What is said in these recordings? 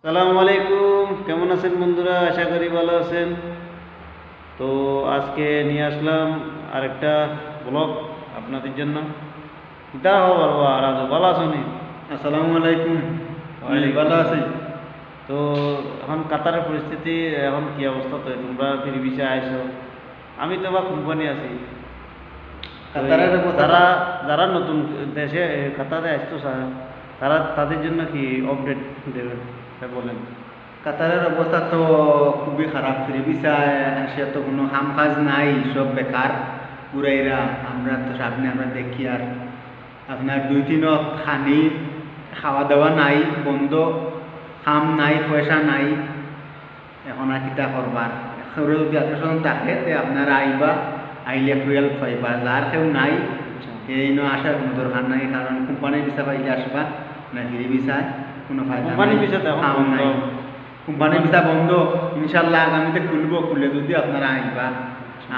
সালামু আলাইকুম, কেমন আছেন বন্ধুরা? আশা করি ভালো আছেন। তো আজকে নিয়ে আসলাম আরেকটা ব্লগ আপনাদের জন্য। দাও বাবা, রাজু ভালো আছো নি? আসসালামু আলাইকুম। ভালো আছি। তো এখন কাতারের পরিস্থিতি এখন কি অবস্থা? তো তোমরা ফিরে ভিসা আইছো, আমি তো বা কোম্পানি আছি। কাতারের অবস্থা যারা যারা নতুন দেশে কাতারে আসতো তারা তাদের জন্য কি আপডেট দেবেন বলেন? কাতারের অবস্থা তো খুবই খারাপ। ফ্রি ভিসায় সে তো কোনো কাম কাজ নাই, সব বেকার পুরাইরা। আমরা তো সামনে আমরা দেখি আর আপনার 2-3 খানি খাওয়া দাওয়া নাই, বন্ধ, কাম নাই, পয়সা নাই। এখন আর কিতা করবার? সৌর যদি আত্মীয় থাকে তে আপনারা আইবা, আইলে ফুয়েল পাইবা। যার কেউ নাই এই আসার কোনো দরকার নাই, কারণ কোম্পানির ভিসা পাইলে আসবা না। ফ্রি ভিসায় কোনো ফায়দা কোম্পানি নাই, ভিসা তো এখন কাম বন্ধ। নাই। কোম্পানির ভিসা বন্ধ, ইনশাল্লাহ আগামীতে খুলে যদি আপনারা আইবা।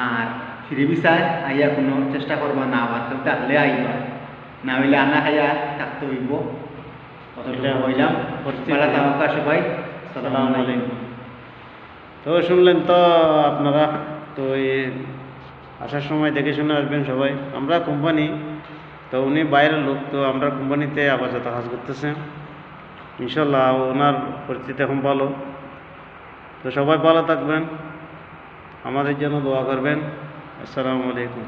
আর ফ্রি ভিসায় আইয়া কোনো চেষ্টা করবা না, আবার কেউ থাকলে আইবা, না হইলে আনা খাইয়া থাকতে হইব। এটা হইলাম মেলা তামাকা সবাই। আসসালামু আলাইকুম। তো শুনলেন তো আপনারা, তো এই আসার সময় দেখে শুনে আসবেন সবাই। আমরা কোম্পানি, তো উনি বাইরের লোক, তো আমরা কোম্পানিতে আপাতত কাজ করতেছে। ইনশাল্লাহ ওনার পরিস্থিতি এখন ভালো। তো সবাই ভালো থাকবেন, আমাদের জন্য দোয়া করবেন। আসসালামু আলাইকুম।